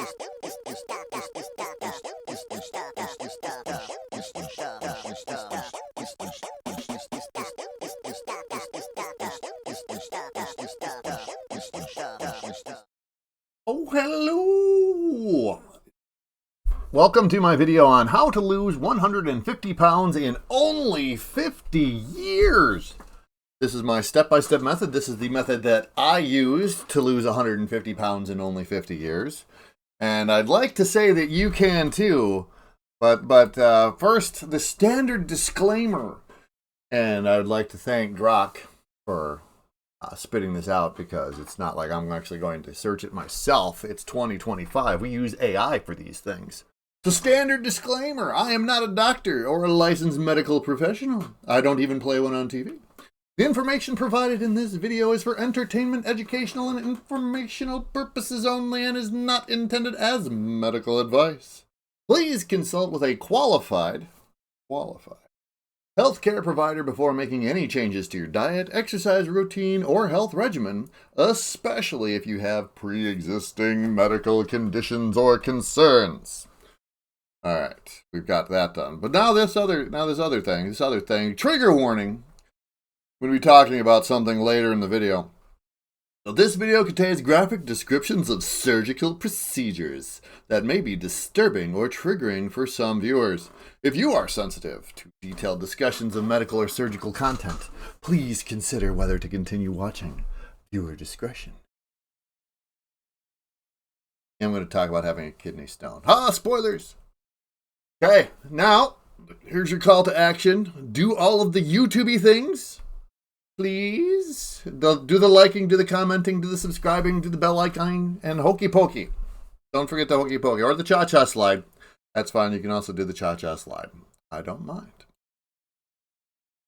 Oh, hello! Welcome to my video on how to lose 150 pounds in only 50 years. This is my step-by-step method. This is the method that I used to lose 150 pounds in only 50 years. And I'd like to say that you can too, but first, the standard disclaimer. And I'd like to thank Grok for spitting this out, because it's not like I'm actually going to search it myself. It's 2025. We use AI for these things. So, standard disclaimer, I am not a doctor or a licensed medical professional. I don't even play one on TV. The information provided in this video is for entertainment, educational, and informational purposes only and is not intended as medical advice. Please consult with a qualified healthcare provider before making any changes to your diet, exercise routine, or health regimen, especially if you have pre-existing medical conditions or concerns. All right, we've got that done. But now this other thing, trigger warning. We'll be talking about something later in the video. So this video contains graphic descriptions of surgical procedures that may be disturbing or triggering for some viewers. If you are sensitive to detailed discussions of medical or surgical content, please consider whether to continue watching. Viewer discretion. I'm going to talk about having a kidney stone. Spoilers! Okay, now, here's your call to action. Do all of the YouTube-y things. Please. Do the liking, do the commenting, do the subscribing, do the bell icon, and hokey pokey. Don't forget the hokey pokey. Or the cha-cha slide. That's fine. You can also do the cha-cha slide. I don't mind.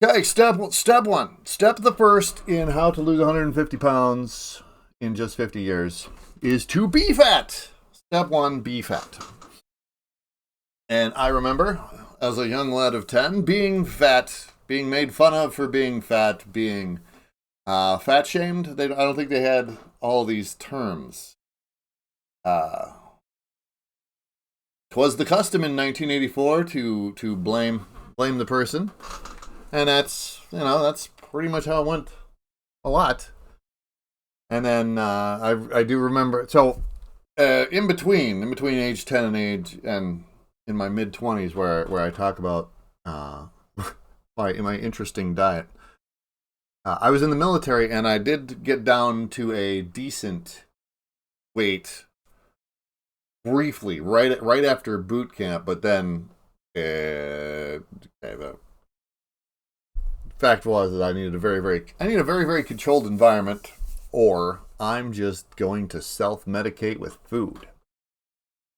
Okay, step one. Step the first in how to lose 150 pounds in just 50 years is to be fat. Step one, be fat. And I remember, as a young lad of 10, being fat, being made fun of for being fat, being fat shamed. I don't think they had all these terms. 'Twas the custom in 1984 to blame the person, and that's pretty much how it went a lot. And then I do remember, so in between age 10 and in my mid-20s where I talk about my interesting diet. I was in the military, and I did get down to a decent weight briefly, right after boot camp, but then the fact was that I needed a very controlled environment, or I'm just going to self-medicate with food.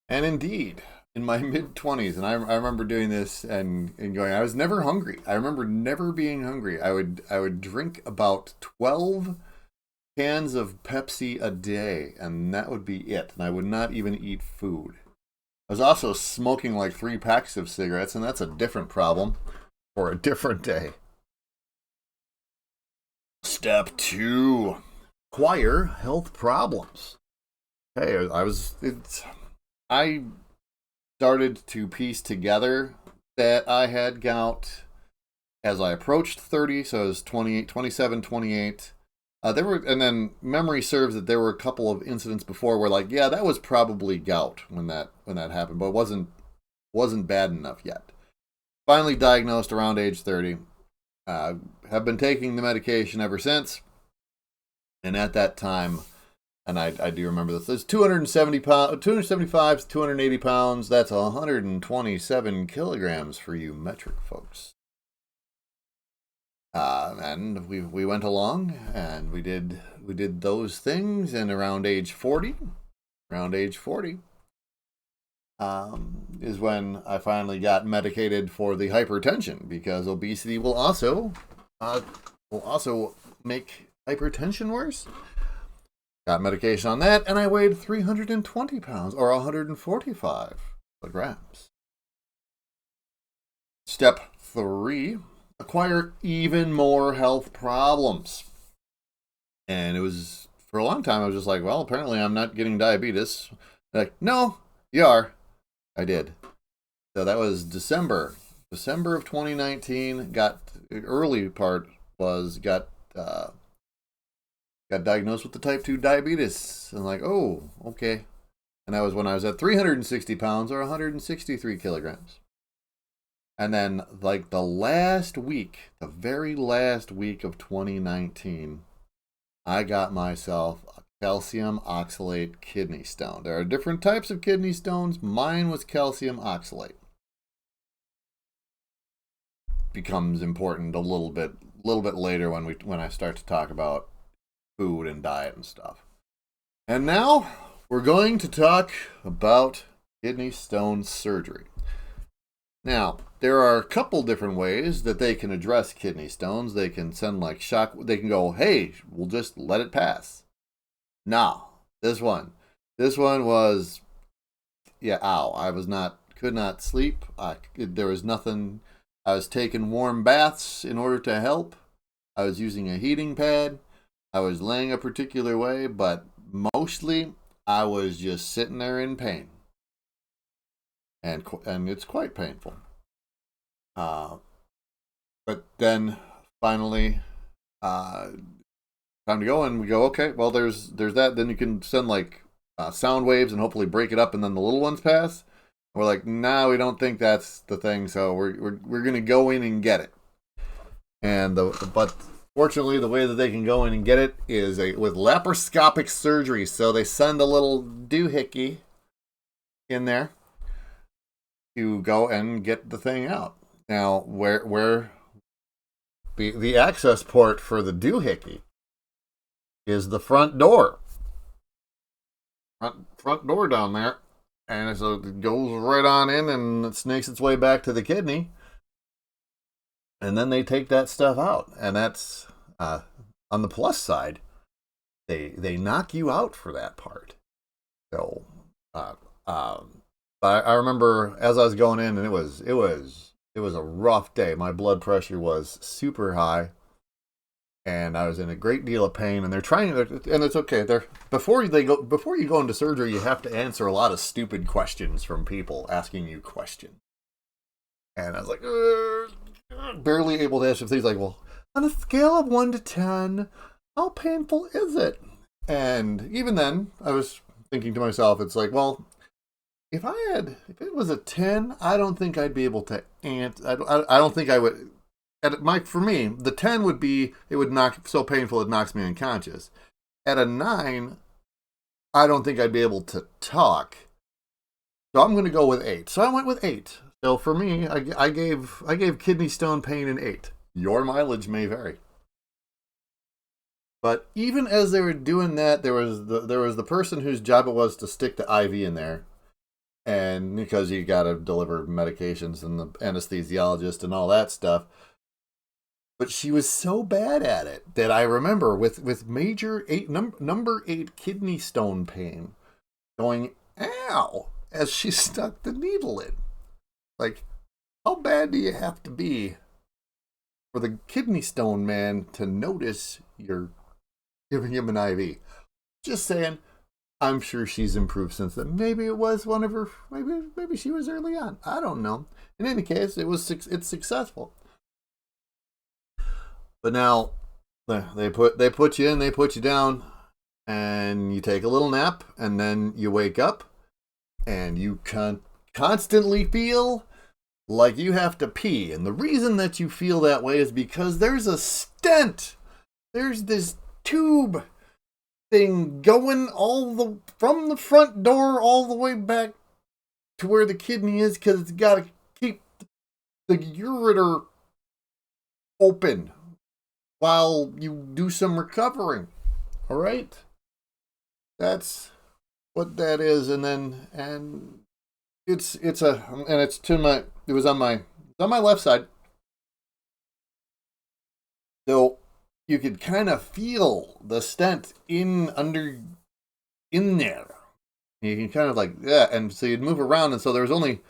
And indeed, in my mid-20s, and I remember doing this and going, I was never hungry. I remember never being hungry. I would drink about 12 cans of Pepsi a day, and that would be it. And I would not even eat food. I was also smoking like 3 packs of cigarettes, and that's a different problem for a different day. Step 2. Acquire health problems. Hey, I started to piece together that I had gout as I approached 30, so I was 28, 27, 28. And then memory serves that there were a couple of incidents before where, like, yeah, that was probably gout when that happened, but it wasn't bad enough yet. Finally diagnosed around age 30. Have been taking the medication ever since. And at that time, and I do remember this, it's 275 to 280 pounds. That's 127 kilograms for you metric folks. And we went along, and we did those things, and around age 40 is when I finally got medicated for the hypertension, because obesity will also make hypertension worse. Got medication on that, and I weighed 320 pounds, or 145 kilograms. Step 3, acquire even more health problems. And it was, for a long time, I was just like, well, apparently I'm not getting diabetes. Like, no, you are. I did. So that was December of 2019. Got early part was got diagnosed with the type 2 diabetes. And like, oh, okay. And that was when I was at 360 pounds or 163 kilograms. And then, like, the very last week of 2019, I got myself a calcium oxalate kidney stone. There are different types of kidney stones. Mine was calcium oxalate. Becomes important a little bit later when I start to talk about food and diet and stuff. And now we're going to talk about kidney stone surgery. Now, there are a couple different ways that they can address kidney stones. They can send like shock. They can go, hey, we'll just let it pass. No, this one was, yeah, ow. Could not sleep. There was nothing. I was taking warm baths in order to help. I was using a heating pad. I was laying a particular way, but mostly I was just sitting there in pain. And it's quite painful. But then finally, time to go, and we go, okay, well, there's that. Then you can send like sound waves and hopefully break it up, and then the little ones pass. We're like, nah, we don't think that's the thing, so we're gonna go in and get it. And but fortunately, the way that they can go in and get it is with laparoscopic surgery. So they send a little doohickey in there to go and get the thing out. Now, where the access port for the doohickey is the front door. Front door down there. And so it goes right on in and it snakes its way back to the kidney. And then they take that stuff out. And that's, on the plus side, they knock you out for that part. So, but I remember as I was going in, and it was a rough day. My blood pressure was super high, and I was in a great deal of pain. And they're trying, and it's okay. Before you go into surgery, you have to answer a lot of stupid questions from people asking you questions. And I was like, barely able to answer things like, well, on a scale of 1 to 10, how painful is it? And even then, I was thinking to myself, it's like, well, if it was a 10, I don't think I'd be able to answer. I don't think I would. For me, the 10 would be, it would knock, so painful it knocks me unconscious. At a 9, I don't think I'd be able to talk. So I'm going to go with 8. So I went with 8. So for me, I gave kidney stone pain an 8. Your mileage may vary. But even as they were doing that, there was the person whose job it was to stick the IV in there. And because you got to deliver medications and the anesthesiologist and all that stuff. But she was so bad at it that I remember with major number 8 kidney stone pain going, ow, as she stuck the needle in. Like, how bad do you have to be for the kidney stone man to notice you're giving him an IV? Just saying. I'm sure she's improved since then. Maybe it was one of her. Maybe she was early on. I don't know. In any case, it's successful. But now they put you in, they put you down, and you take a little nap, and then you wake up, and you constantly feel like you have to pee. And the reason that you feel that way is because there's a stent. There's this tube thing going from the front door all the way back to where the kidney is, because it's got to keep the ureter open while you do some recovering. All right, that's what that is. And it was on my left side, so you could kind of feel the stent in there. You can kind of like, yeah, and so you'd move around, and so there was only,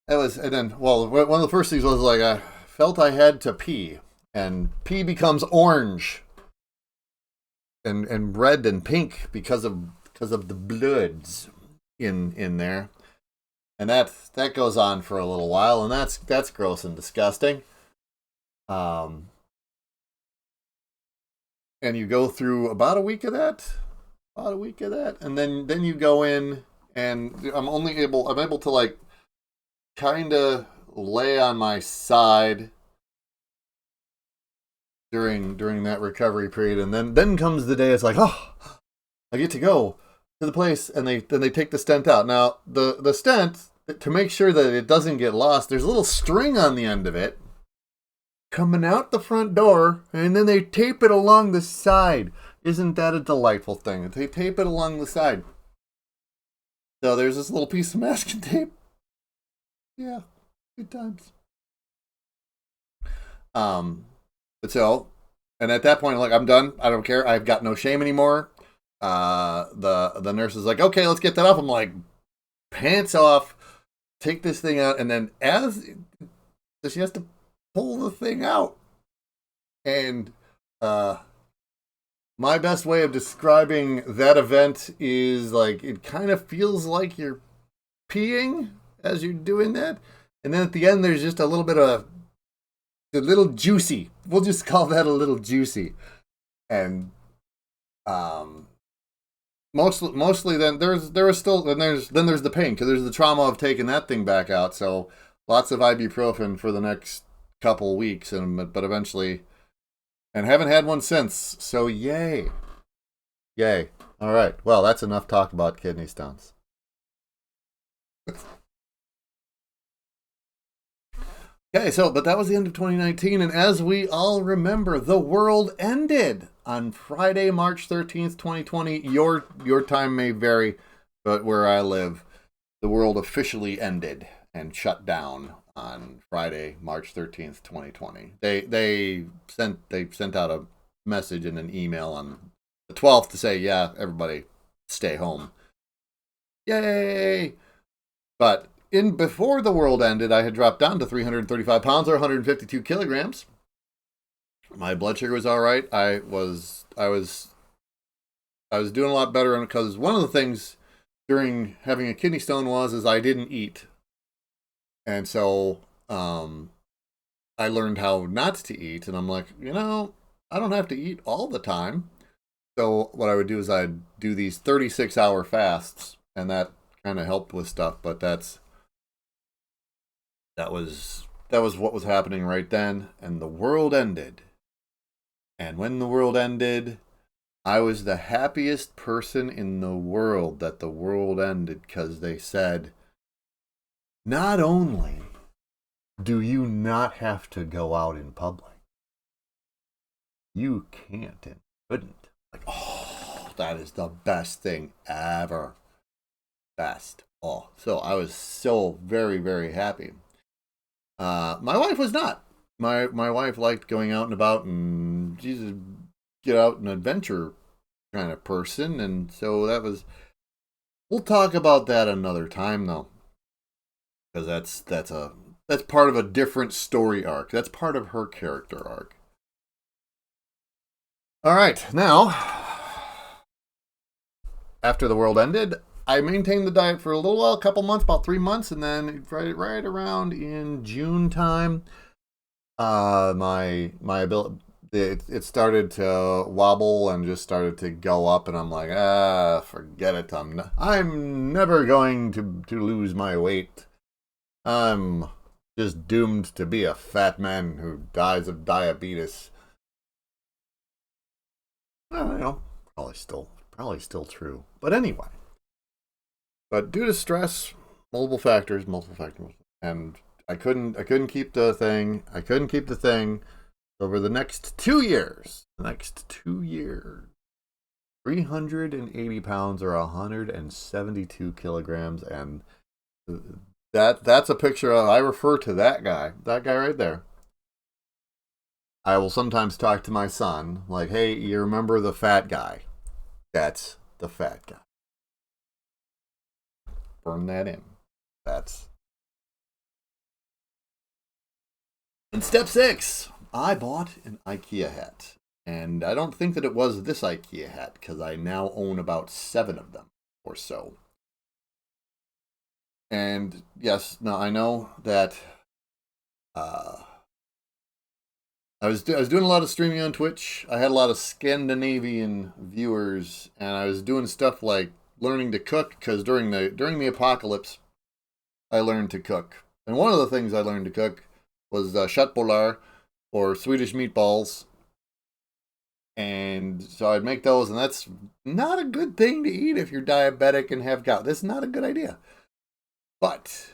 and then, well, one of the first things was like, I felt I had to pee, and pee becomes orange, and red and pink because of the bloods. in there, and that goes on for a little while, and that's gross and disgusting. And you go through about a week of that, and then you go in, and I'm able to like kind of lay on my side during that recovery period, and then comes the day. It's like, oh, I get to go to the place, and they take the stent out. Now the stent, to make sure that it doesn't get lost, there's a little string on the end of it coming out the front door, and then they tape it along the side. Isn't that a delightful thing? They tape it along the side. So there's this little piece of masking tape. Yeah, good times. But so, and at that point, like, I'm done. I don't care. I've got no shame anymore. The nurse is like, okay, let's get that off. I'm like, pants off, take this thing out, and then so she has to pull the thing out. And my best way of describing that event is like, it kind of feels like you're peeing as you're doing that. And then at the end, there's just a little bit of a little juicy. We'll just call that a little juicy. And mostly then there's the pain, because there's the trauma of taking that thing back out. So lots of ibuprofen for the next couple weeks, but eventually, and haven't had one since. So yay. All right. Well, that's enough talk about kidney stones. Okay, but that was the end of 2019, and as we all remember, the world ended on Friday, March 13th, 2020. Your time may vary, but where I live, the world officially ended and shut down on Friday, March 13th, 2020. They sent out a message and an email on the 12th to say, yeah, everybody stay home. Yay! But before the world ended, I had dropped down to 335 pounds or 152 kilograms. My blood sugar was all right. I was doing a lot better, because one of the things during having a kidney stone is I didn't eat. And so I learned how not to eat, and I'm like, I don't have to eat all the time. So what I would do is I'd do these 36-hour fasts, and that kind of helped with stuff, but that was what was happening right then, and the world ended. And when the world ended, I was the happiest person in the world that the world ended, because they said, not only do you not have to go out in public, you can't and couldn't. Like, oh, that is the best thing ever. Best. Oh, so I was so very, very happy. My wife was not. My wife liked going out and about, and she's a get out and adventure kind of person, and so that was. We'll talk about that another time, though, because that's part of a different story arc. That's part of her character arc. All right, now after the world ended, I maintained the diet for a little while, a couple months, about 3 months, and then right around in June time, my ability, it started to wobble and just started to go up, and I'm like, forget it. I'm never going to lose my weight. I'm just doomed to be a fat man who dies of diabetes. I don't know, probably still true, but anyway. But due to stress, multiple factors, and I couldn't keep the thing. I couldn't keep the thing over the next 2 years. 380 pounds or 172 kilograms, and that's a picture of. I refer to that guy right there. I will sometimes talk to my son like, "Hey, you remember the fat guy? That's the fat guy." Burn that in. And step 6, I bought an IKEA hat. And I don't think that it was this IKEA hat, because I now own about 7 of them or so. And yes, now I know that uh, I was doing a lot of streaming on Twitch. I had a lot of Scandinavian viewers, and I was doing stuff like learning to cook because during the apocalypse, I learned to cook. And one of the things I learned to cook was köttbullar, or Swedish meatballs. And so I'd make those, and that's not a good thing to eat if you're diabetic and have gout. That's not a good idea. But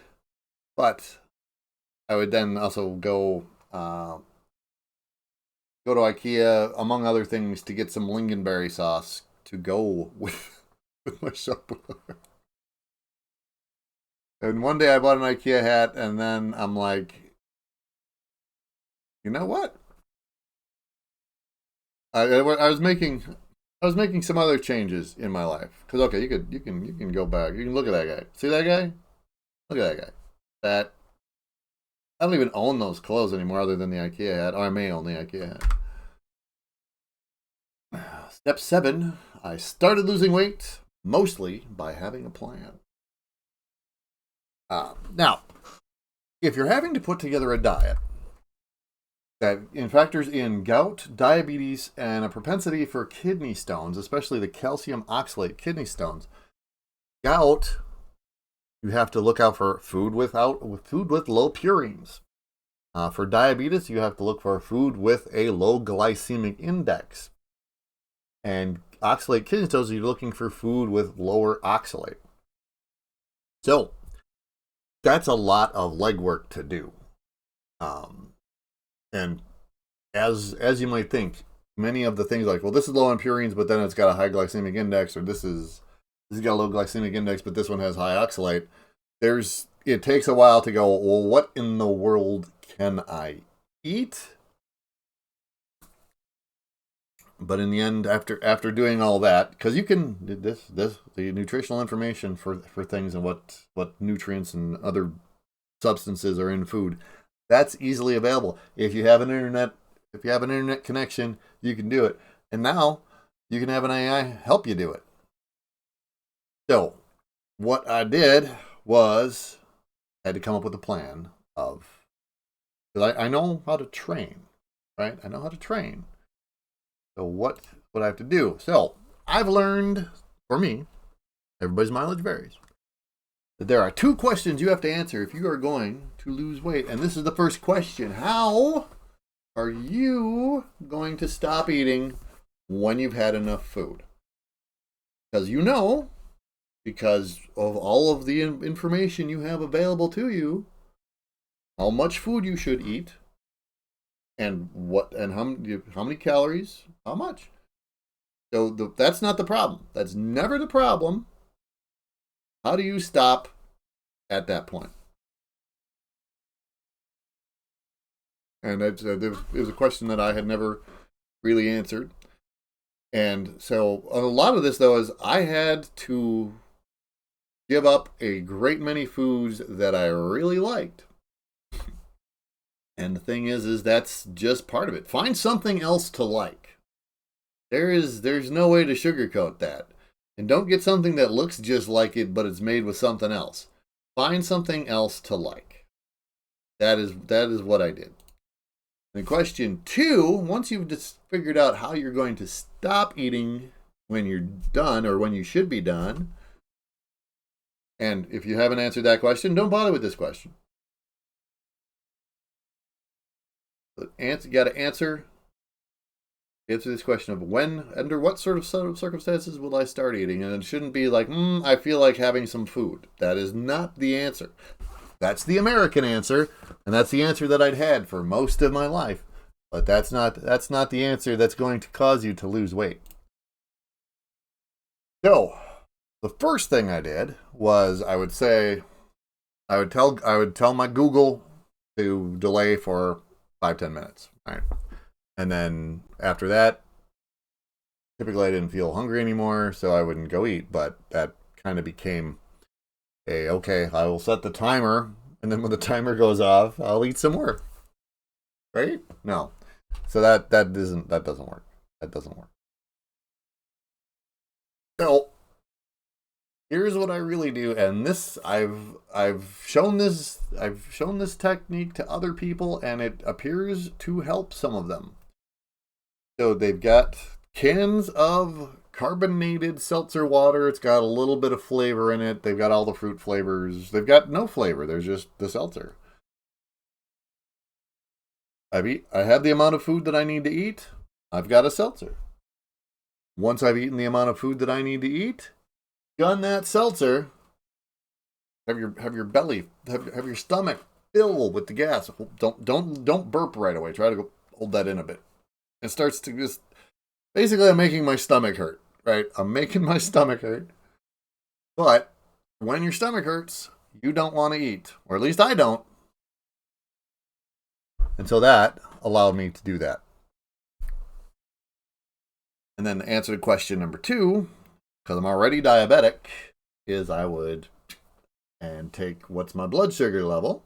I would then also go to IKEA, among other things, to get some lingonberry sauce to go with my köttbullar. And one day I bought an IKEA hat, and then I'm like, you know what? I was making some other changes in my life. Cause okay, you can go back. You can look at that guy. See that guy? Look at that guy. That I don't even own those clothes anymore, other than the IKEA hat. Or I may own the IKEA hat. Step 7: I started losing weight mostly by having a plan. Now, if you're having to put together a diet that factors in gout, diabetes, and a propensity for kidney stones, especially the calcium oxalate kidney stones, gout, you have to look out for food with low purines. For diabetes, you have to look for food with a low glycemic index. And oxalate kidney stones, you're looking for food with lower oxalate. So that's a lot of legwork to do. And as you might think, many of the things like, well, this is low on purines, but then it's got a high glycemic index, or this has got a low glycemic index, but this one has high oxalate. It takes a while to go, well, what in the world can I eat? But in the end, after doing all that, because you can the nutritional information for things and what nutrients and other substances are in food, that's easily available. If you have an internet connection, you can do it. And now you can have an AI help you do it. So what I did was I had to come up with a plan of, because I know how to train, right? I know how to train. So what I have to do? So I've learned, for me, everybody's mileage varies, that there are 2 questions you have to answer if you are going to lose weight. And this is the first question: how are you going to stop eating when you've had enough food? Because of all of the information you have available to you, how much food you should eat, and how many calories, how much. So that's not the problem. That's never the problem. How do you stop at that point? And it was a question that I had never really answered. And so a lot of this, though, is I had to give up a great many foods that I really liked. And the thing is that's just part of it. Find something else to like. There's no way to sugarcoat that. And don't get something that looks just like it, but it's made with something else. Find something else to like. That is what I did. And question 2, once you've just figured out how you're going to stop eating when you're done, or when you should be done, and if you haven't answered that question, don't bother with this question. You got to answer this question of when, under what sort of circumstances will I start eating? And it shouldn't be like, I feel like having some food. That is not the answer. That's the American answer, and that's the answer that I'd had for most of my life. But that's not the answer that's going to cause you to lose weight. So, the first thing I did was I would tell my Google to delay for 5-10 minutes, right? And then after that, typically I didn't feel hungry anymore, so I wouldn't go eat. But that kind of became okay, I will set the timer, and then when the timer goes off, I'll eat some more. Right? No. So that doesn't work. That doesn't work. So Here's what I really do, and this I've shown this technique to other people, and it appears to help some of them. So they've got cans of carbonated seltzer water. It's got a little bit of flavor in it. They've got all the fruit flavors. They've got no flavor. There's just the seltzer. I have the amount of food that I need to eat. I've got a seltzer. Once I've eaten the amount of food that I need to eat, gun that seltzer. Have your belly, have your stomach fill with the gas. Don't burp right away. Try to go hold that in a bit. It starts to just basically I'm making my stomach hurt, right? I'm making my stomach hurt. But when your stomach hurts, you don't want to eat, or at least I don't. And so that allowed me to do that. And then the answer to question number 2, because I'm already diabetic, is I would and take what's my blood sugar level.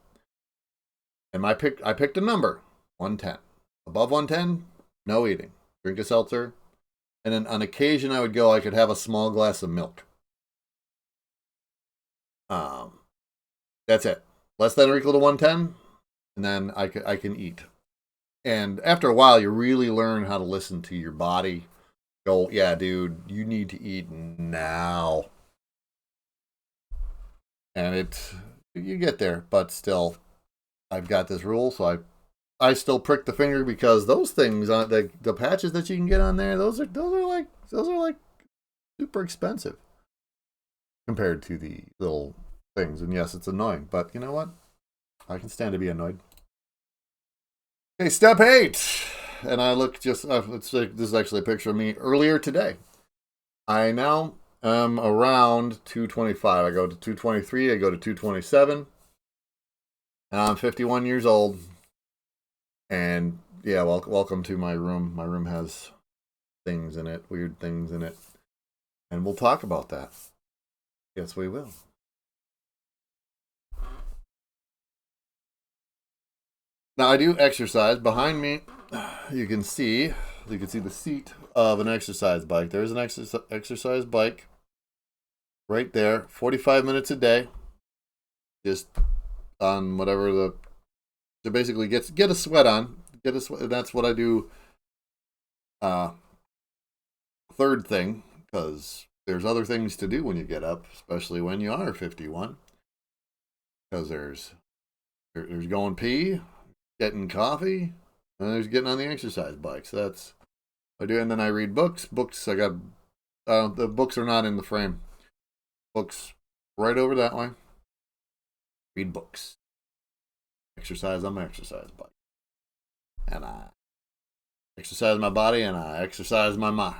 And I picked a number, 110. Above 110, no eating. Drink a seltzer. And then on occasion I would go, I could have a small glass of milk. That's it. Less than or equal to 110, and then I can eat. And after a while, you really learn how to listen to your body. Go, yeah, dude, you need to eat now. And you get there, but still, I've got this rule, so I still prick the finger because those things on the patches that you can get on there, those are like super expensive compared to the little things. And yes, it's annoying, but you know what? I can stand to be annoyed. Okay, step 8. And I look just, this is actually a picture of me earlier today. I now am around 225. I go to 223, I go to 227. And I'm 51 years old. And yeah, welcome to my room. My room has things in it, weird things in it. And we'll talk about that. Yes, we will. Now I do exercise. Behind me, you can see the seat of an exercise bike. There's an exercise bike right there. 45 minutes a day, just on whatever to basically get a sweat on. Get a sweat. That's what I do. Third thing, because there's other things to do when you get up, especially when you are 51. Because there's going pee, getting coffee, and there's getting on the exercise bike. So that's what I do. And then I read books. I got the books are not in the frame. Books right over that way. Read books. Exercise on my exercise bike. And I exercise my body and I exercise my mind.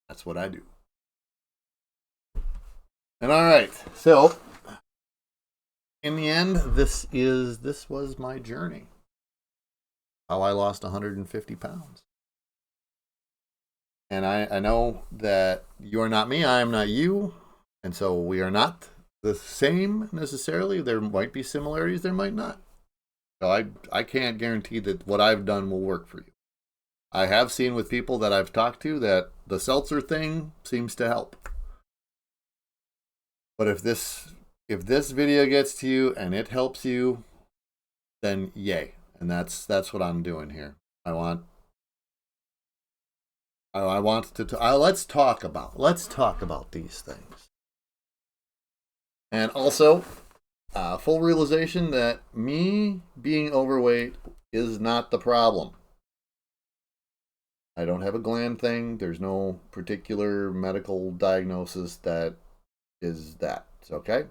That's what I do. And all right, so in the end, this was my journey. How I lost 150 pounds. And I know that you are not me, I am not you. And so we are not the same necessarily. There might be similarities, there might not. So I can't guarantee that what I've done will work for you. I have seen with people that I've talked to that the seltzer thing seems to help. But if this video gets to you and it helps you, then yay. And that's what I'm doing here. Let's talk about these things. And also, full realization that me being overweight is not the problem. I don't have a gland thing. There's no particular medical diagnosis that is that. It's okay.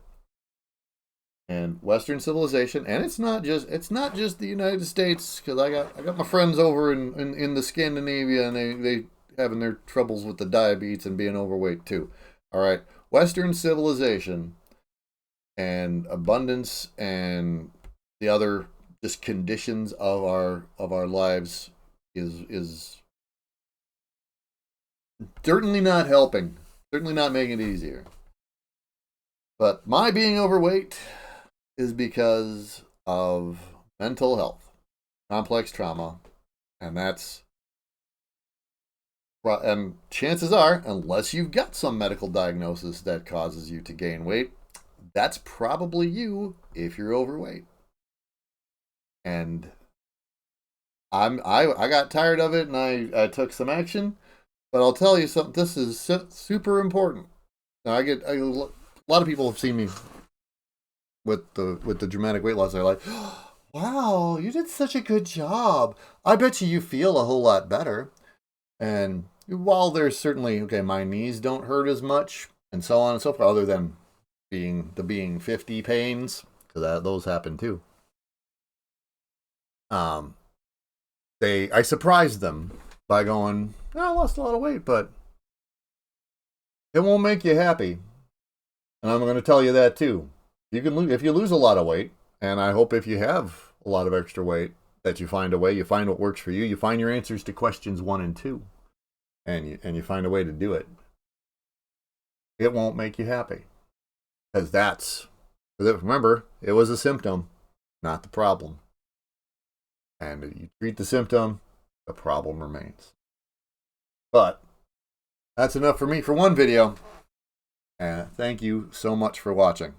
And Western civilization, and it's not just the United States, because I got my friends over in the Scandinavia, and they having their troubles with the diabetes and being overweight too. All right, Western civilization and abundance and the other just conditions of our lives is certainly not helping, certainly not making it easier. But my being overweight is because of mental health, complex trauma, and that's and chances are, unless you've got some medical diagnosis that causes you to gain weight, that's probably you if you're overweight. And I got tired of it, and I took some action. But I'll tell you something. This is super important. Now a lot of people have seen me with the dramatic weight loss. They're like, "Wow, you did such a good job. I bet you feel a whole lot better." And while there's certainly, okay, my knees don't hurt as much and so on and so forth, other than being 50 pains, because those happen too. I surprised them by going, I lost a lot of weight, but it won't make you happy. And I'm going to tell you that too. You can lose, if you lose a lot of weight, and I hope if you have a lot of extra weight, that you find a way, you find what works for you, you find your answers to questions 1 and 2, and you find a way to do it. It won't make you happy. Because remember, it was a symptom, not the problem. And if you treat the symptom, the problem remains. But that's enough for me for one video. And thank you so much for watching.